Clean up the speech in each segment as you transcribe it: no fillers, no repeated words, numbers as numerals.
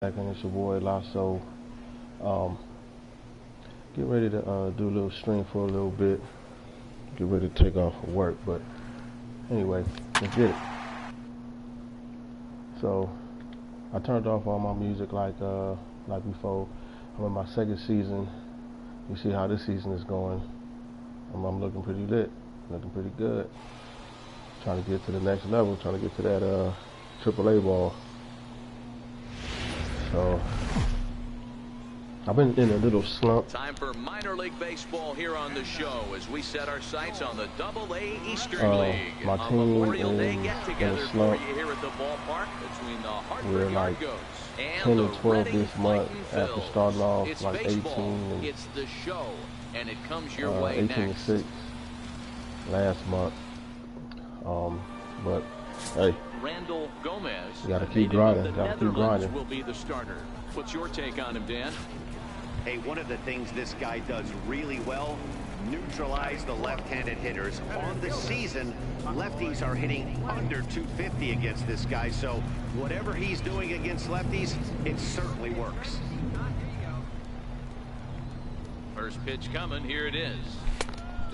And it's your boy Lasso. Um, get ready to do a little stream for a little bit. Get ready to take off for work, but anyway, let's get it. So I turned off all my music like before. I'm in my second season. You see how this season is going. I'm looking pretty lit, looking pretty good. Trying to get to the next level, trying to get to that AAA ball. So I've been in a little slump. Time for minor league baseball here on the show as we set our sights on the AA Eastern League. My team Memorial Day is get in together a for slump. you here at the ballpark between the Hartford We're like Yargos 10 and and the 12 Reading this month Fightin' after Phils. starting off It's like baseball. 18 and It's the show, and it comes your way 18 next. and 6 last month. But hey, Randall Gomez. you gotta keep grinding. The Gotta keep Netherlands grinding. will be the starter. What's your take on him, Dan? Hey, one of the things this guy does really well, neutralize the left-handed hitters. On the season, lefties are hitting under 250 against this guy, so whatever he's doing against lefties, it certainly works. First pitch coming, here it is.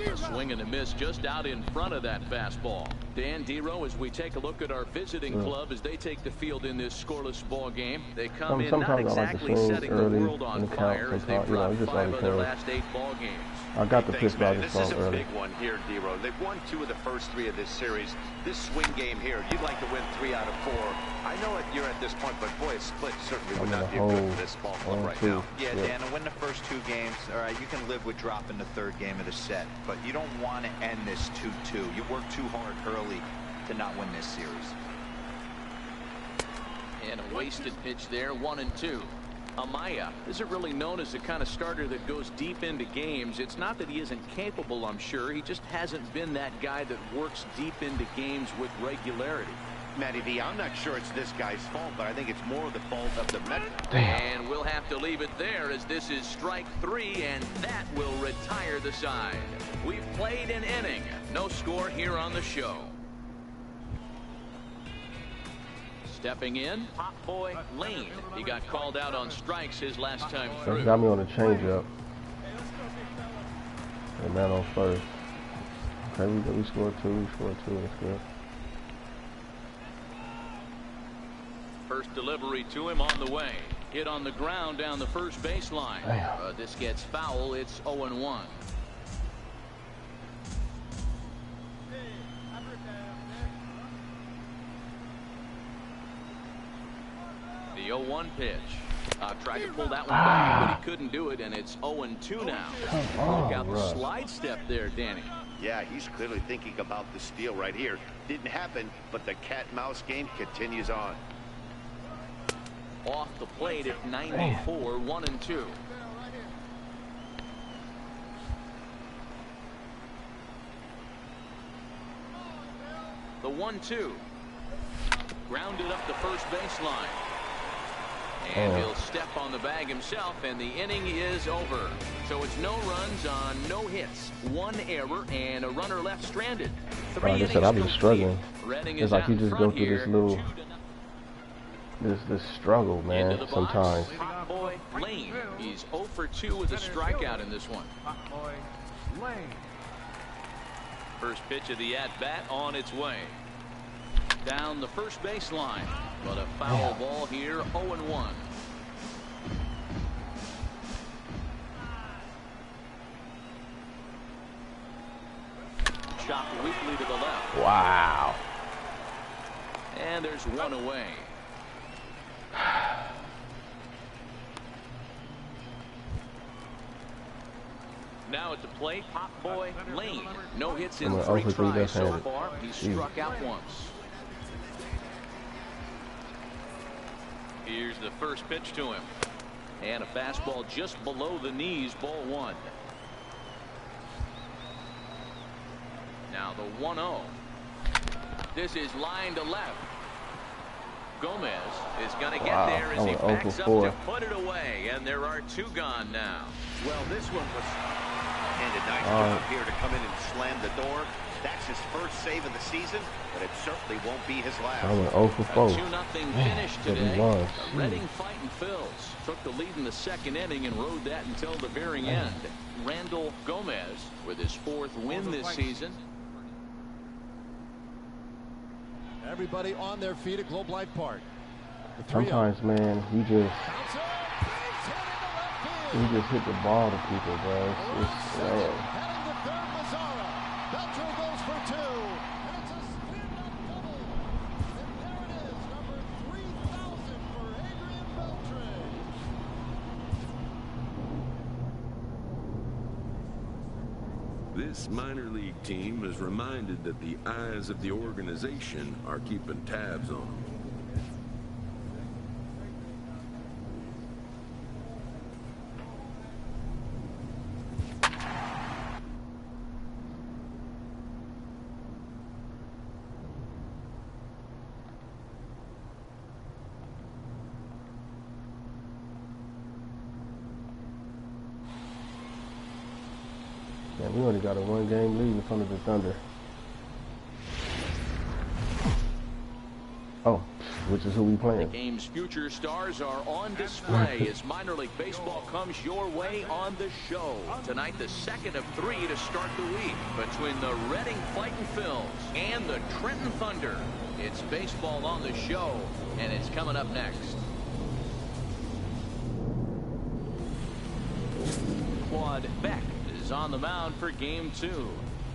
A swing and a miss just out in front of that fastball. Dan Dero, as we take a look at our visiting club as they take the field in this scoreless ball game, they come in not exactly setting the world on fire as they've dropped 5 of their last 8 ball games. I got the pitch by this This is song a early. big one here, Dero. They've won 2 of the first 3 of this series. This swing game here, you'd like to win 3 out of 4. I know you're at this point, but boy, a split certainly would not be good for this ball club right now. Yeah, Dan, to win the first 2 games, all right, you can live with dropping the 3rd game of the set, but you don't want to end this 2-2. You work too hard early to not win this series. And a wasted pitch there, 1-2. Amaya isn't really known as the kind of starter that goes deep into games. It's not that he isn't capable, I'm sure. He just hasn't been that guy that works deep into games with regularity. Matty V, I'm not sure it's this guy's fault, but I think it's more the fault of the Mets. And we'll have to leave it there as this is strike 3, and that will retire the side. We've played an inning. No score here on the show. Stepping in, Pop Boy Layne. He got called out on strikes his last time through. Got me on the changeup. And man on first. Okay, we scored 2. We scored 2. That's good. First delivery to him on the way. Hit on the ground down the first baseline. This gets foul. It's 0-1. The 0-1 pitch. Tried to pull that one back, but he couldn't do it, and it's 0-2 now. Look out the slide step there, Danny. Yeah, he's clearly thinking about the steal right here. Didn't happen, but the cat-mouse game continues on. Off the plate at 94, 1-2. The 1-2. Grounded up the first baseline. And he'll step on the bag himself, and the inning is over. So it's no runs on no hits, 1 error, and a runner left stranded. Like I said, I've been struggling. It's like you just go through this little, this struggle, man, sometimes. Hot boy Layne. He's 0 for 2 with a strikeout in this one. First pitch of the at-bat on its way. Down the first baseline. But a foul ball here, 0-1. Chopped weakly to the left. Wow. And there's 1 away. Now at the plate, Pop Boy Layne. No hits in 3 tries so far. He's struck out once. Here's the first pitch to him. And a fastball just below the knees, ball 1. Now the 1-0. This is line to left. Gomez is going to get there as he backs up to put it away. And there are 2 gone now. Well, this one was... And a nice job here to come in and slam the door. That's his first save of the season, but it certainly won't be his last. I went 0 for 4. A 2-0 finish today. The Reading Fighting Phils took the lead in the second inning and rode that until the very end. Randall Gomez with his 4th win this season. Everybody on their feet at Globe Life Park. Sometimes, man, you just hit the ball to people, bro. It's man. Heading to third, Mazzara. Beltran goes for 2. And it's a stand-up double. And there it is, number 3,000 for Adrian Beltran. This minor league team is reminded that the eyes of the organization are keeping tabs on them. Man, we only got a 1-game lead in front of the Thunder. Oh, which is who we playing. The game's future stars are on display as minor league baseball comes your way on the show. Tonight, the second of 3 to start the week between the Reading Fighting Phils and the Trenton Thunder. It's baseball on the show, and it's coming up next. Claude Beck is on the mound for game 2.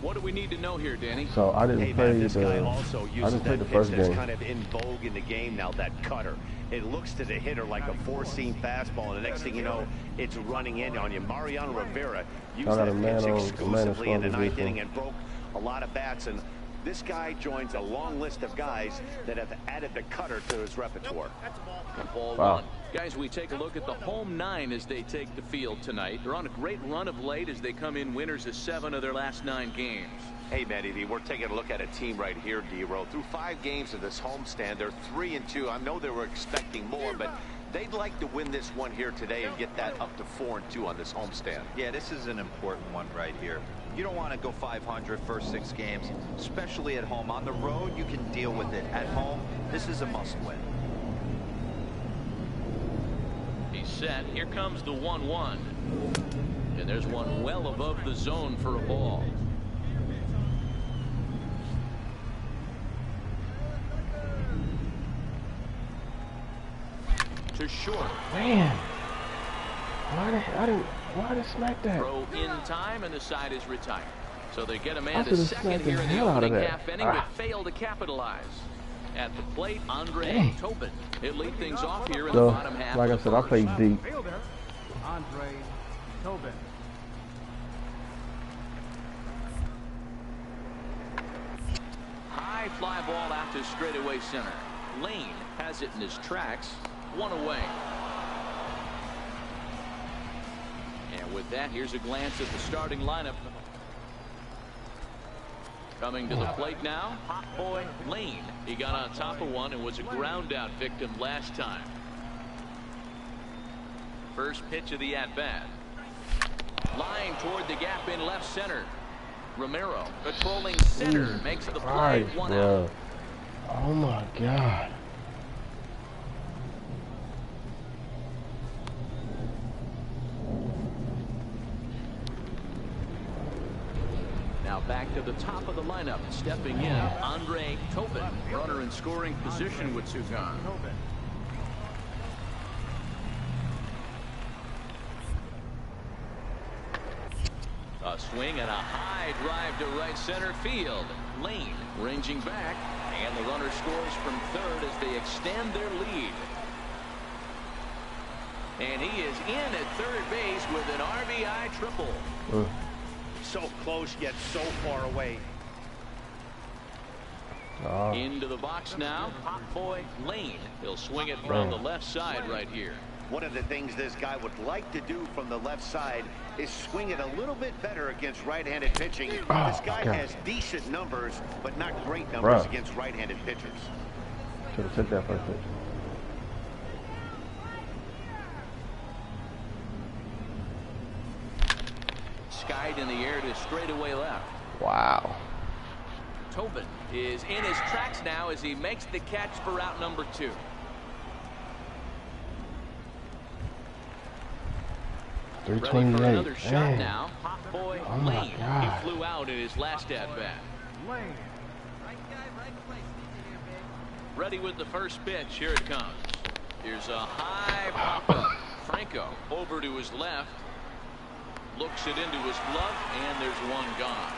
What do we need to know here, Danny? So I didn't play this guy also uses the that first pitch that's game. kind of in vogue in the game now, that cutter. It looks to the hitter like a 4-seam fastball, and the next thing you know, it's running in on you. Mariano Rivera used that pitch exclusively in the 9th inning and broke a lot of bats, and this guy joins a long list of guys that have added the cutter to his repertoire. Ball 1. Guys, we take a look at the home 9 as they take the field tonight. They're on a great run of late as they come in winners of 7 of their last 9 games. Hey, Matty, we're taking a look at a team right here, D-Row. Through 5 games of this homestand, they're 3-2. I know they were expecting more, but they'd like to win this one here today and get that up to 4-2 on this homestand. Yeah, this is an important one right here. You don't want to go 500 first 6 games, especially at home. On the road, you can deal with it. At home, this is a must-win. He's set. Here comes the 1-1. And there's one well above the zone for a ball. To short. Man, why did smack that? Throw in time, and the side is retired. So they get a man I to could've second smacked the here in the hell out of opening that. half inning, but failed to capitalize. At the plate, Andre Tobin. It lead things off here in the bottom half. Like I said, I played deep. Fielder, Andre Tobin. High fly ball out to straightaway center. Layne has it in his tracks. 1 away. And with that, here's a glance at the starting lineup. Coming to the plate now, hot boy Layne. He got on top of one and was a ground out victim last time. First pitch of the at-bat. Line toward the gap in left center. Romero patrolling center makes the play. 1 out. Oh my God. Now back to the top of the lineup, stepping in, Andre Tobin, runner in scoring position with Sugan. A swing and a high drive to right center field. Layne ranging back, and the runner scores from third as they extend their lead. And he is in at third base with an RBI triple. So close, yet so far away. Into the box now, hot boy Layne. He'll swing it from the left side right here. One of the things this guy would like to do from the left side is swing it a little bit better against right-handed pitching. This guy has decent numbers, but not great numbers against right-handed pitchers. Should have took that first pitch. Skied in the air to straightaway left. Wow. Tobin is in his tracks now as he makes the catch for route number 2. Ready for another shot now. Hot boy Layne. He flew out in his last at-bat. Layne. Ready with the first pitch. Here it comes. Here's a high pop-up. Franco over to his left. Looks it into his glove, and there's one gone.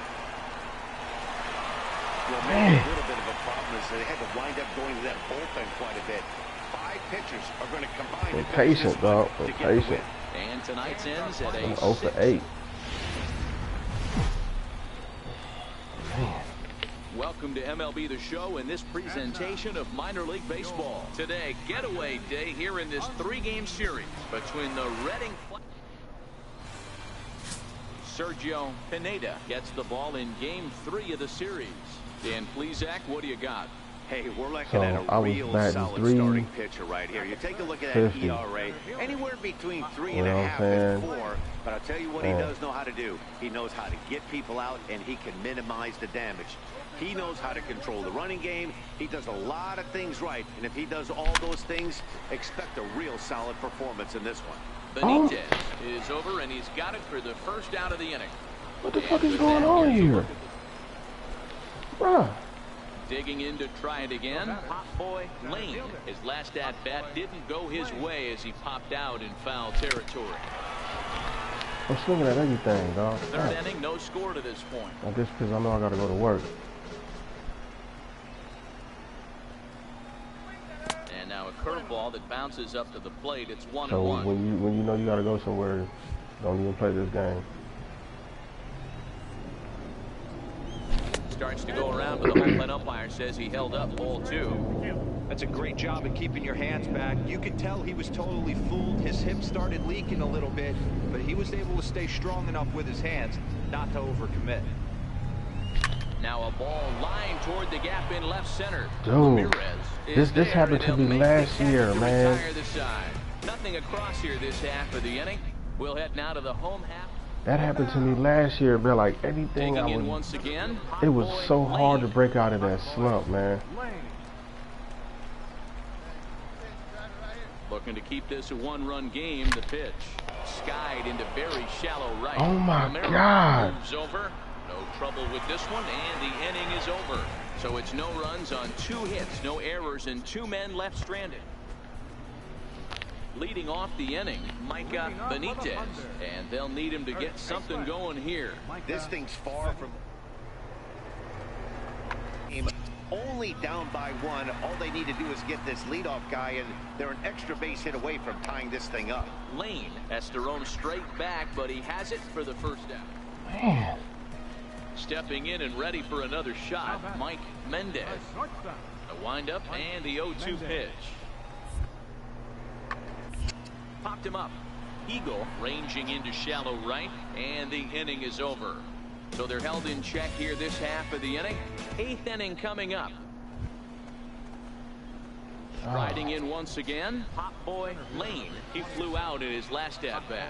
Well, maybe a little bit of a problem is they had to wind up going to that bullpen quite a bit. 5 pitchers are going to combine. We're patient, dog. We're patient. And tonight's ends at a 0 for 8. Man. Welcome to MLB The Show and this presentation of minor league baseball. Today, getaway day here in this 3-game series between the Reading. Sergio Pineda gets the ball in game 3 of the series. Dan Plesac, what do you got? Hey, we're looking at a real solid starting pitcher right here. You take a look at that ERA, anywhere between 3.5 and 4. But I'll tell you what he does know how to do. He knows how to get people out, and he can minimize the damage. He knows how to control the running game. He does a lot of things right, and if he does all those things, expect a real solid performance in this one. Benitez is over, and he's got it for the first out of the inning. What the fuck is going on here? Bruh. Digging in to try it again. Hot boy Layne. His last at-bat didn't go his way as he popped out in foul territory. I'm swinging at everything, dog. Third inning, no score to this point. I guess because I know I got to go to work. And now a curveball that bounces up to the plate. It's 1-1. So when you know you got to go somewhere, don't even play this game. Starts to go around, but the home plate umpire says he held up ball 2. That's a great job of keeping your hands back. You could tell he was totally fooled. His hip started leaking a little bit, but he was able to stay strong enough with his hands not to overcommit. Now a ball lined toward the gap in left center. Dude, this happened to me last year, man. Nothing across here this half of the inning. We'll head now to the home half. That happened to me last year, but like everything I was, once again, it was so hard to break out of that slump, man. Looking to keep this a 1-run game. The pitch skied into very shallow right. Oh my God! Moves over. No trouble with this one, and the inning is over. So it's no runs on 2 hits, no errors, and 2 men left stranded. Leading off the inning, Micah Benitez, and they'll need him to get something going here. This thing's far from only down by 1. All they need to do is get this leadoff guy, and they're an extra base hit away from tying this thing up. Layne has to roam straight back, but he has it for the first out. Man. Stepping in and ready for another shot, Mike Mendez. A windup and the 0-2 pitch. Popped him up. Eagle ranging into shallow right, and the inning is over. So they're held in check here this half of the inning. 8th inning coming up. Riding in once again, Hot Boy Layne. He flew out in his last at-bat.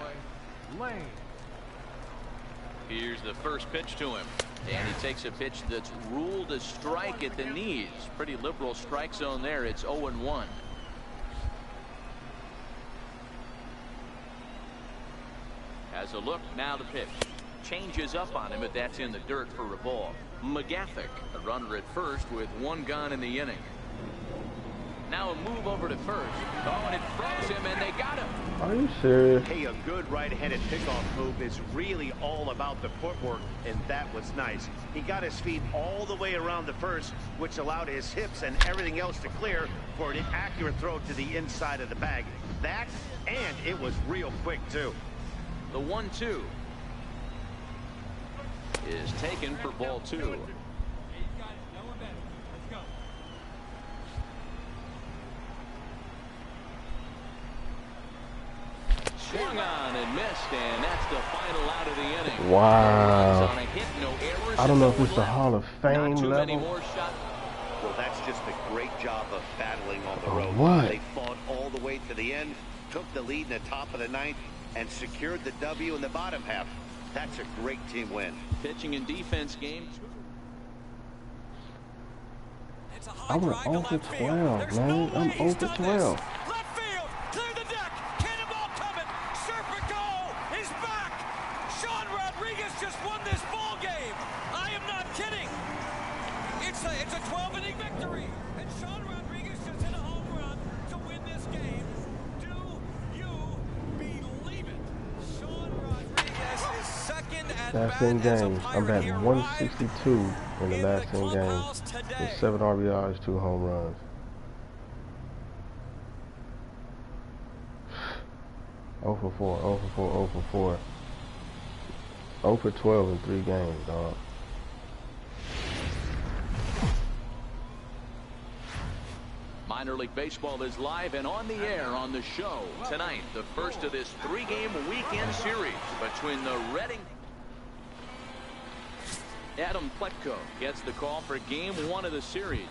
Here's the first pitch to him. And he takes a pitch that's ruled a strike at the knees. Pretty liberal strike zone there. It's 0-1. Has a look, now the pitch. Changes up on him, but that's in the dirt for a ball. McGathick, a runner at first with 1 gone in the inning. Now a move over to first. Oh, and it froze him, and they got him. Are you serious? Hey, a good right-handed pickoff move is really all about the footwork, and that was nice. He got his feet all the way around the first, which allowed his hips and everything else to clear for an accurate throw to the inside of the bag. That, and it was real quick, too. The 1-2 is taken for ball 2. Swung on and missed, and that's the final out of the inning. Wow. On a hit, no errors, I don't know if it's the Hall of Fame not too many level. more shots. Well, that's just a great job of battling on the road. What? They fought all the way to the end, took the lead in the top of the 9th, and secured the W in the bottom half. That's a great team win. Pitching and defense game. I went 0 for 12, man. I'm 0 for 12. Left field, clear the deck. Cannonball coming. Serpent goal is back. Sean Rodriguez just won this ball game. I am not kidding. It's a 12-inning victory, and Sean Rodriguez just hit a home run to win this game. Do you believe it? Sean Rodriguez is second at Last bat 10 as a games. I'm Pirate batting here 162 in the in last the 10 games. clubhouse today. With 7 RBIs, 2 home runs. Oh for 4, 0 for 4, 0 for 4. 0 for 12 in 3 games, dog. Minor League Baseball is live and on the air on the show tonight. The first of this 3-game weekend series between the Reading. Adam Pletko gets the call for game 1 of the series.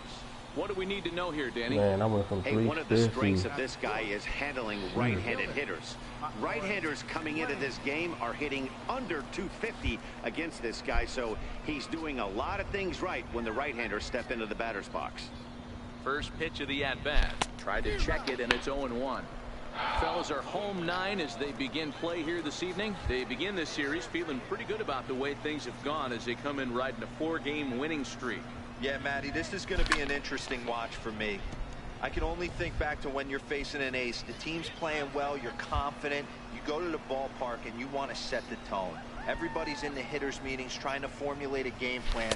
What do we need to know here, Danny? Man, I went from 350. Hey, one of the strengths of this guy is handling right-handed hitters. Right-handers coming into this game are hitting under 250 against this guy, so he's doing a lot of things right when the right-handers step into the batter's box. First pitch of the at-bat. Tried to check it, and it's 0-1. Fellas are home 9 as they begin play here this evening. They begin this series feeling pretty good about the way things have gone as they come in riding a 4-game winning streak. Yeah, Matty, this is going to be an interesting watch for me. I can only think back to when you're facing an ace. The team's playing well, you're confident, you go to the ballpark and you want to set the tone. Everybody's in the hitters meetings trying to formulate a game plan.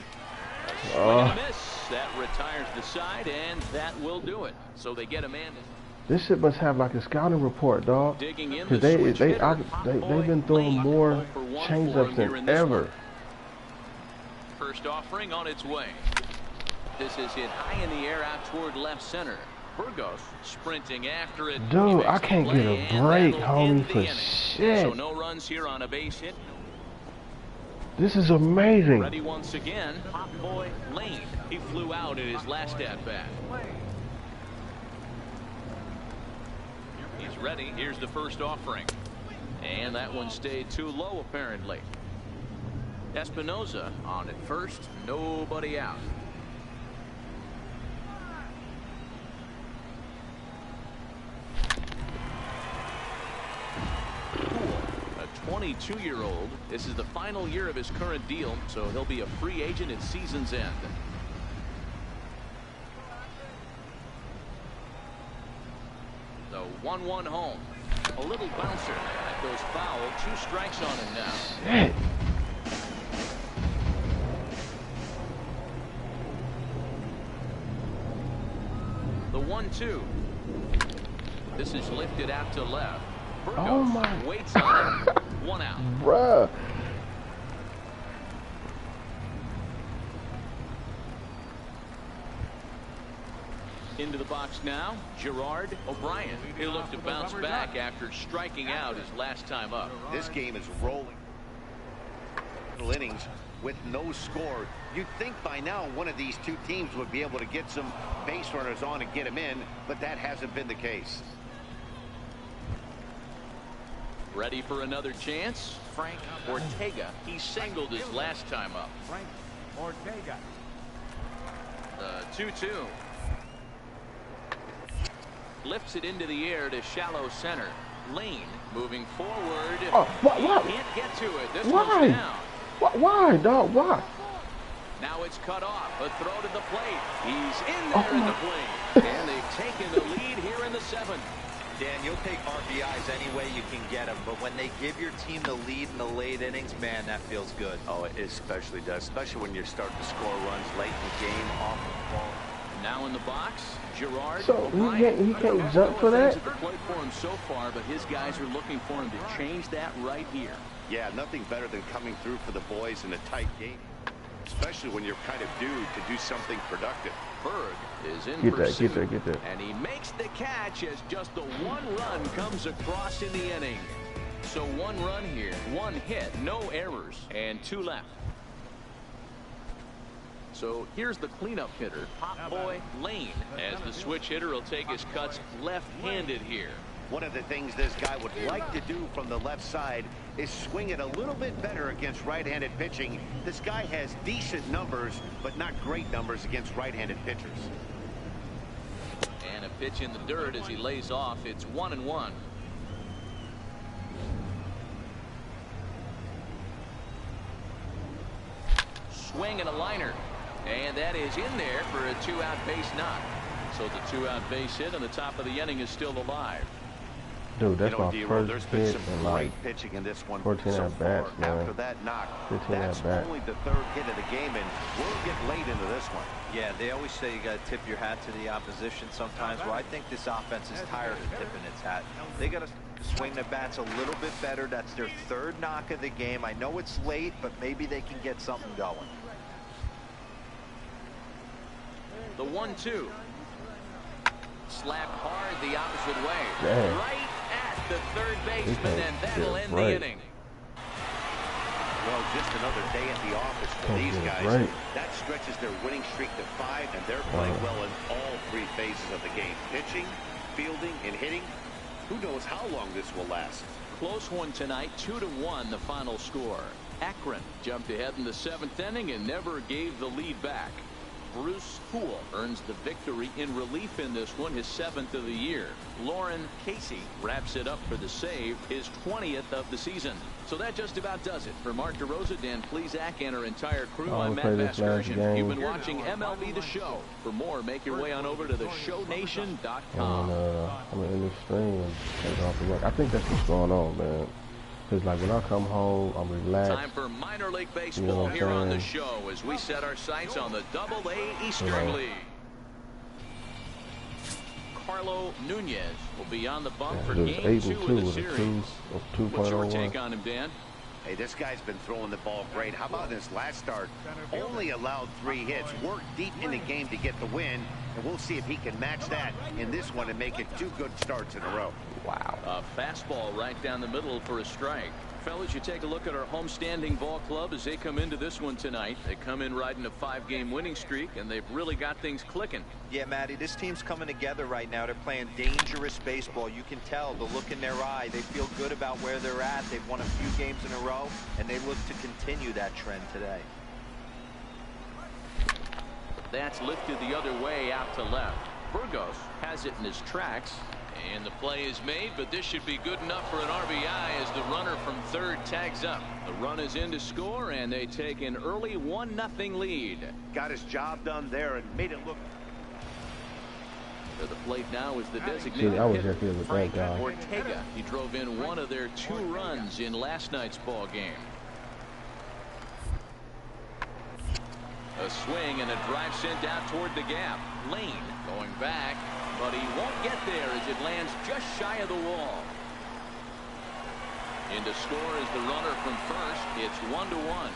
Swing and a miss. That retires the side, and that will do it. So they get a man. This shit must have like a scouting report, dog. Digging in Because the they've been throwing more changeups than ever. First offering on its way. This is hit high in the air out toward left center. Burgos sprinting after it. Dude, I can't get a break, homie, for shit. So no runs here on a base hit. This is amazing. Ready once again, Hot Boy Layne. He flew out in his last at-bat. He's ready. Here's the first offering. And that one stayed too low, apparently. Espinoza on at first. Nobody out. A 22-year-old. This is the final year of his current deal, so he'll be a free agent at season's end. The 1-1 home. A little bouncer. That goes foul. 2 strikes on him now. Shit. The 1-2. This is lifted out to left. Burgos Oh my. waits on it. 1 out. Bruh. Into the box now, Gerard O'Brien. He'll look to bounce back after striking out his last time up. This game is rolling. Innings with no score. You'd think by now one of these two teams would be able to get some base runners on and get them in, but that hasn't been the case. Ready for another chance? Frank Ortega. He singled his last time up. Frank Ortega. The 2-2. Lifts it into the air to shallow center. Layne moving forward. Oh, what? He can't get to it. This Why? one's down. Why, dog? Why? Now it's cut off. A throw to the plate. He's in there in the plate. And they've taken the lead here in the 7th. Dan, you'll take RBIs any way you can get them, but when they give your team the lead in the late innings, man, that feels good. Oh, it especially does, especially when you're starting to score runs late in the game off the ball. Now in the box, Gerard. So he can't jump for that? At the plate for him so far, but his guys are looking for him to change that right here. Yeah, nothing better than coming through for the boys in a tight game, especially when you're kind of due to do something productive. Berg is in Get pursuit, that. and he makes the catch as just the 1 run comes across in the inning. So 1 run here, 1 hit, no errors, and 2 left. So here's the cleanup hitter, Hot Boy Layne, as the switch hitter will take his cuts left-handed here. One of the things this guy would like to do from the left side is swing it a little bit better against right-handed pitching. This guy has decent numbers, but not great numbers against right-handed pitchers. Pitch in the dirt as he lays off. It's 1-1. Swing and a liner. And that is in there for a 2-out base knock. So the 2-out base hit on the top of the inning is still alive. Dude, that's my there's first been hit some in great like pitching in this one 14 so at bats, far. man. After that knock, 15 that's at bats. only the third hit of the game, and we'll get late into this one. Yeah, they always say you got to tip your hat to the opposition sometimes. Well, I think this offense is tired of tipping its hat. They got to swing the bats a little bit better. That's their third knock of the game. I know it's late, but maybe they can get something going. The 1-2. Slapped hard the opposite way. Damn. Right at the third baseman, and that'll end the inning. Well, just another day at the office for these guys. Right. That stretches their winning streak to 5, and they're playing well in all three phases of the game. Pitching, fielding, and hitting. Who knows how long this will last? Close one tonight, 2-1 the final score. Akron jumped ahead in the 7th inning and never gave the lead back. Bruce Poole earns the victory in relief in this one, his 7th of the year. Lauren Casey wraps it up for the save, his 20th of the season. So that just about does it. For Mark DeRosa, Dan Plesac, and our entire crew, I'm Matt Vasgersian. You've been watching MLB The Show. For more, make your way on over to the Show18.com. I'm in this stream and take off the work. I think that's what's going on, man. Because, like, when I come home, I'm relaxed. Time for minor league baseball here on the show as we set our sights on the Double-A Eastern League. Carlo Nunez will be on the bump for Game 2 of the series. What's your take on him, Dan? Hey, this guy's been throwing the ball great. How about this last start? Only allowed 3 hits. Worked deep in the game to get the win. And we'll see if he can match that in this one and make it 2 good starts in a row. Wow. A fastball right down the middle for a strike. Fellas, you take a look at our homestanding ball club as they come into this one tonight. They come in riding a 5-game winning streak, and they've really got things clicking. Yeah, Matty, this team's coming together right now. They're playing dangerous baseball. You can tell the look in their eye. They feel good about where they're at. They've won a few games in a row, and they look to continue that trend today. That's lifted the other way out to left. Burgos has it in his tracks. And the play is made, but this should be good enough for an RBI as the runner from third tags up. The run is in to score, and they take an early 1-0 lead. Got his job done there and made it look. To the plate now is the designated hitter, Frank Ortega. He drove in one of their 2 runs in last night's ball game. A swing and a drive sent out toward the gap. Layne going back, but he won't get there as it lands just shy of the wall. In to score is the runner from first. It's 1-1.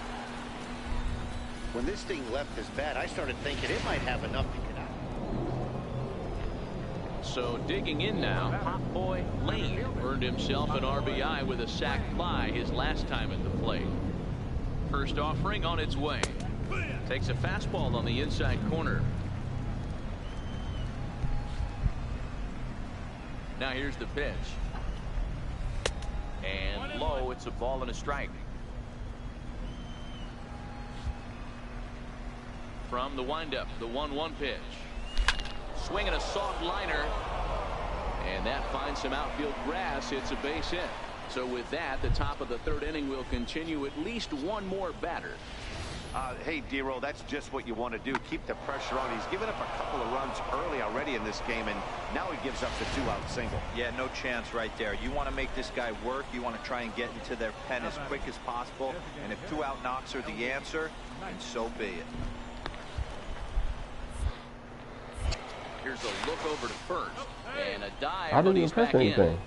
When this thing left his bat, I started thinking it might have enough to get out. So digging in now, Hot Boy Layne earned himself an RBI with a sac fly his last time at the plate. First offering on its way. Takes a fastball on the inside corner. Now here's the pitch. And low, it's a ball and a strike. From the windup, the 1-1 pitch. Swinging a soft liner. And that finds some outfield grass. It's a base hit. So with that, the top of the 3rd inning will continue at least one more batter. Hey, Dero, that's just what you want to do. Keep the pressure on. He's given up a couple of runs early already in this game, and now he gives up the 2-out single. Yeah, no chance right there. You want to make this guy work. You want to try and get into their pen as quick as possible. And if 2-out knocks are the answer, then so be it. Here's a look over to first. And a dive, I didn't but he's press back anything. in.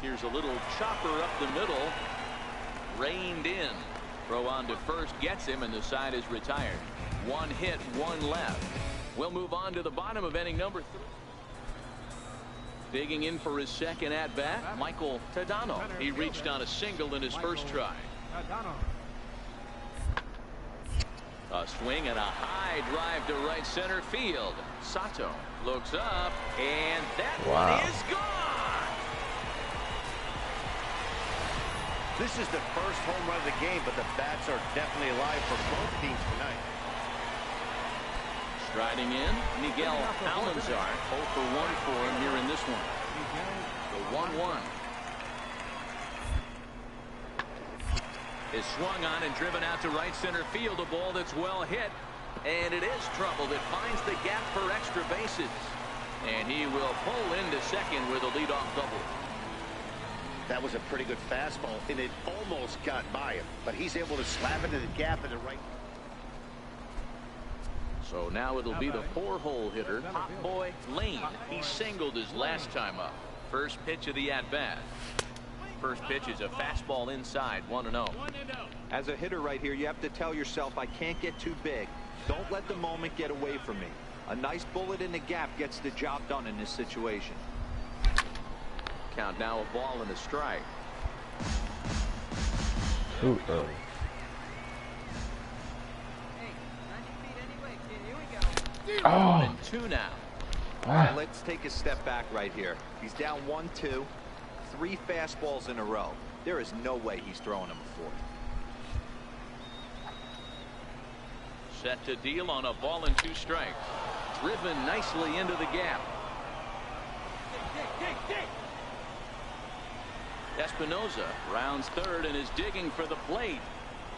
Here's a little chopper up the middle. Reined in. Throw on to first gets him, and the side is retired. 1 hit, 1 left. We'll move on to the bottom of inning number 3. Digging in for his second at-bat, Michael Tadano. He reached on a single in his first try. A swing and a high drive to right center field. Sato looks up, and that one is gone. This is the first home run of the game, but the bats are definitely alive for both teams tonight. Striding in, Miguel Almanzar, 0 for 1 for him here in this one. The 1-1. Is swung on and driven out to right center field. A ball that's well hit. And it is trouble that finds the gap for extra bases. And he will pull into second with a leadoff double. That was a pretty good fastball, and it almost got by him. But he's able to slap into the gap in the right. So now it'll be the 4-hole hitter, Hot Boy Layne. He singled his last time up. First pitch of the at-bat. First pitch is a fastball inside, 1-0. As a hitter right here, you have to tell yourself, I can't get too big. Don't let the moment get away from me. A nice bullet in the gap gets the job done in this situation. Count now, a ball and a strike. Too early. Oh. 2 now. All right, let's take a step back right here. He's down 1-2, 3 fastballs in a row. There is no way he's throwing him a 4th. Set to deal on a ball and 2 strikes. Driven nicely into the gap. Espinoza rounds third and is digging for the plate.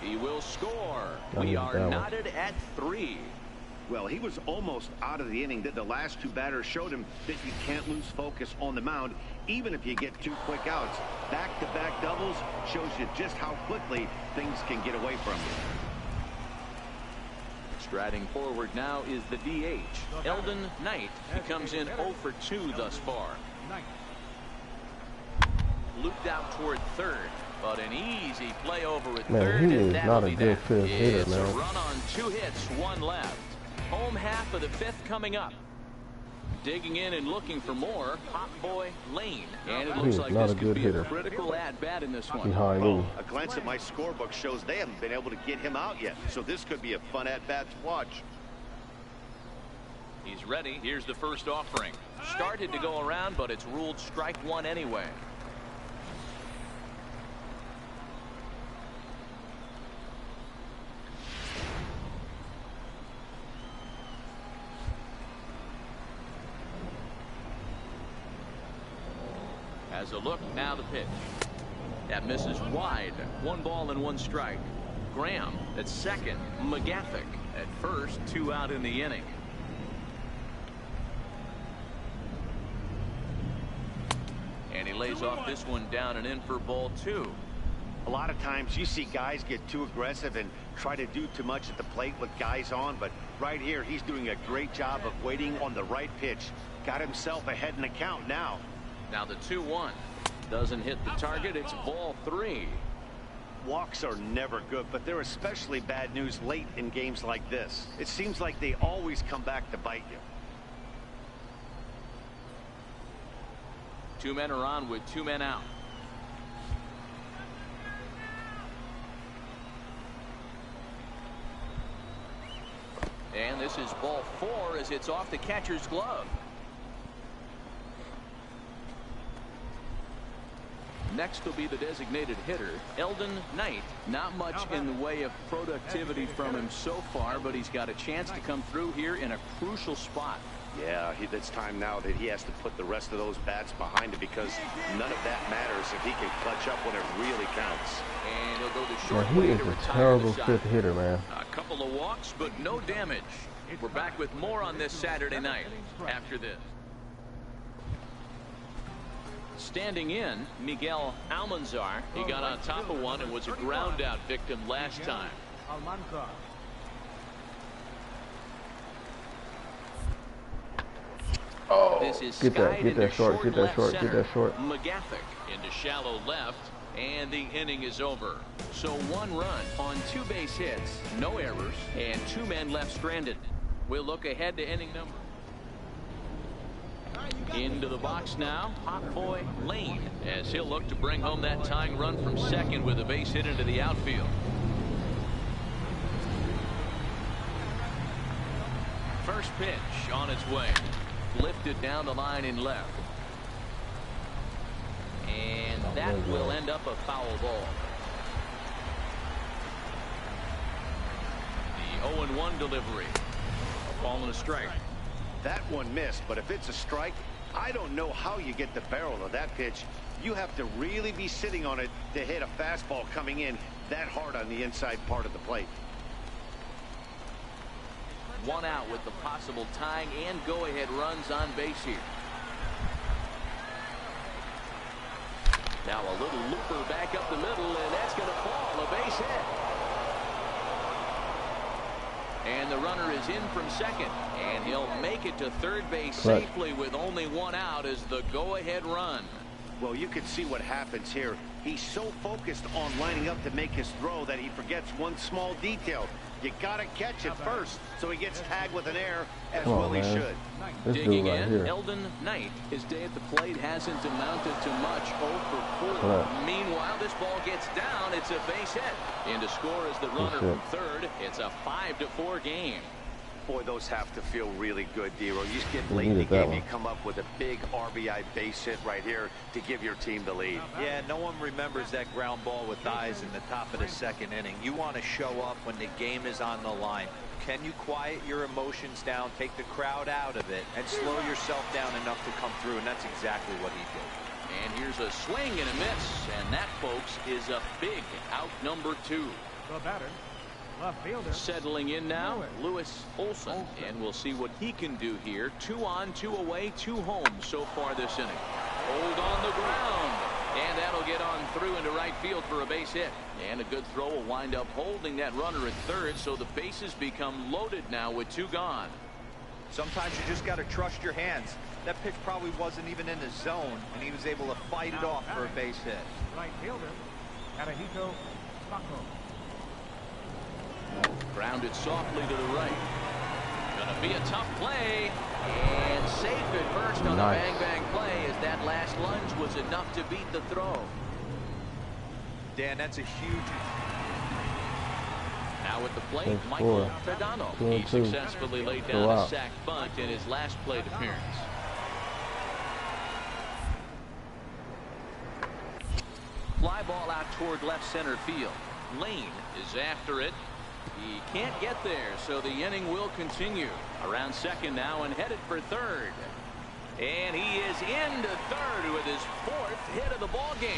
He will score. We are knotted at 3. Well, he was almost out of the inning. The last 2 batters showed him that you can't lose focus on the mound, even if you get 2 quick outs. Back-to-back doubles shows you just how quickly things can get away from you. Striding forward now is the DH, Eldon Knight. He comes in 0 for 2 thus far. Looped out toward third, but an easy play over at third. Man, he is not a good fifth hitter, It's man. a run on 2 hits, 1 left. Home half of the 5th coming up. Digging in and looking for more, Hot Boy Layne. And it looks like this could be a critical at-bat in this one. Well, a glance at my scorebook shows they haven't been able to get him out yet, so this could be a fun at-bat to watch. He's ready. Here's the first offering. Started to go around, but it's ruled strike 1 anyway. As a look, now the pitch. That misses wide. 1 ball and 1 strike. Graham at second. McGathick at first. 2 out in the inning. And he lays off this one down and in for ball 2. A lot of times you see guys get too aggressive and try to do too much at the plate with guys on, but right here he's doing a great job of waiting on the right pitch. Got himself ahead in the count now. Now the 2-1 doesn't hit the target. It's ball 3. Walks are never good, but they're especially bad news late in games like this. It seems like they always come back to bite you. 2 men are on with 2 men out. And this is ball 4 as it's off the catcher's glove. Next will be the designated hitter, Eldon Knight. Not much in the way of productivity from him so far, but he's got a chance to come through here in a crucial spot. Yeah, it's time now that he has to put the rest of those bats behind him, because none of that matters if he can clutch up when it really counts. And he'll go to short. Man, he is a terrible 5th hitter, man. A couple of walks, but no damage. We're back with more on this Saturday night after this. Standing in, Miguel Almanzar. He got on top of one and was a ground out victim last time. Oh, This is get that short, get that short, get that short. McGathick into shallow left, and the inning is over. So 1 run on 2 base hits, no errors, and 2 men left stranded. We'll look ahead to inning number. Into the box now, Hot Boy Layne, as he'll look to bring home that tying run from second with a base hit into the outfield. First pitch on its way. Lifted down the line in left. And that will end up a foul ball. The 0-1 delivery. A ball and a strike. That one missed, but if it's a strike, I don't know how you get the barrel of that pitch. You have to really be sitting on it to hit a fastball coming in that hard on the inside part of the plate. One out with the possible tying and go-ahead runs on base here. Now a little looper back up the middle, and that's going to fall. A base hit. And the runner is in from second, and he'll make it to third base safely with only one out as the go-ahead run. Well, you can see what happens here. He's so focused on lining up to make his throw that he forgets one small detail. You got to catch it first, so he gets tagged with an error, as well he should. Digging in, Eldon Knight. His day at the plate hasn't amounted to much. 0 for 4. Meanwhile, this ball gets down. It's a base hit. And to score is the runner from third. It's a 5-4 game. Boy, those have to feel really good, Dero. You just get late in the game, you come up with a big RBI base hit right here to give your team the lead. Yeah, no one remembers that ground ball with eyes in the top of the second inning. You want to show up when the game is on the line. Can you quiet your emotions down, take the crowd out of it, and slow yourself down enough to come through? And that's exactly what he did. And here's a swing and a miss. And that, folks, is a big out number 2. The batter, left fielder. Settling in now, Lewis Olson. And we'll see what he can do here. 2 on, 2 away, 2 home so far this inning. Hold on the ground. And that'll get on through into right field for a base hit. And a good throw will wind up holding that runner at third, so the bases become loaded now with 2 gone. Sometimes you just got to trust your hands. That pitch probably wasn't even in the zone, and he was able to fight it off for a base hit. Right fielder, HITTER. Grounded softly to the right. Gonna be a tough play. And safe at first on a bang-bang play, as that last lunge was enough to beat the throw. Dan, that's a huge... Now at the plate, Michael Tadano. He successfully laid down a sac bunt in his last plate appearance. Fly ball out toward left center field. Layne is after it. He can't get there, so the inning will continue. Around second now and headed for third. And he is into third with his 4th hit of the ball game.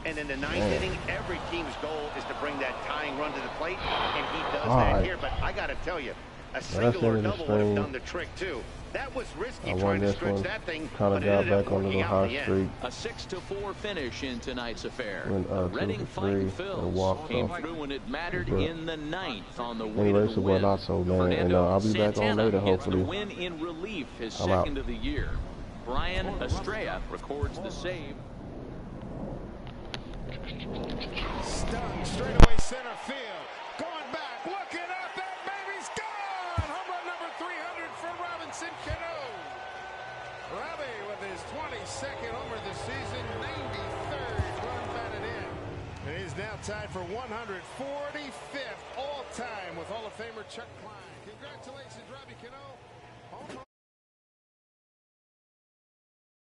And in the 9th inning, every team's goal is to bring that tying run to the plate, and he does that here. But I got to tell you, a single or double would have done the trick too. That was risky trying to stretch that thing, but it ended up working out in the end. A 6-4 finish in tonight's affair. Reading fighting Phils came through when it mattered in the 9th on the way to the win. I'll be back on later, hopefully. The win in relief, his second of the year. Brian Estrella records the save. Stung straightaway center field. Going back, looking up, that baby's gone! Home run number 300 for Robinson Cano. Robbie with his 22nd homer this season, 93rd run batted in. And he's now tied for 145th all-time with Hall of Famer Chuck Klein. Congratulations, Robbie Cano.